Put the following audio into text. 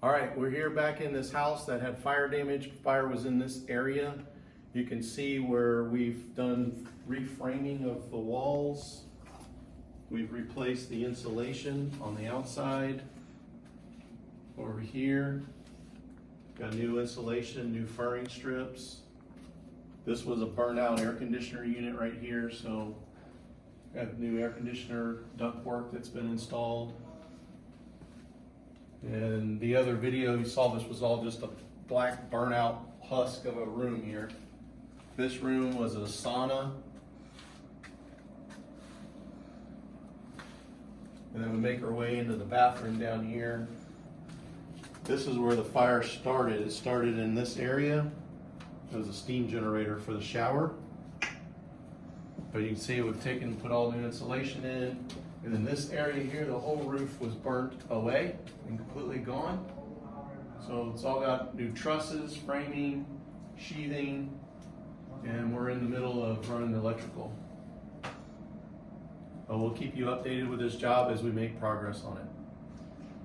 All right, we're here back in this house that had fire damage. Fire was in this area. You can see where we've done reframing of the walls. We've replaced the insulation on the outside. Over here, got new insulation, new furring strips. This was a burnout air conditioner unit right here, so got new air conditioner ductwork that's been installed. And the other video you saw, this was all just a black burnout husk of a room here. This room was a sauna. And then we make our way into the bathroom down here. This is where the fire started. It started in this area. It was a steam generator for the shower. But you can see we've put all new insulation in. And in this area here, the whole roof was burnt away and completely gone. So it's all got new trusses, framing, sheathing, and we're in the middle of running the electrical. But we'll keep you updated with this job as we make progress on it.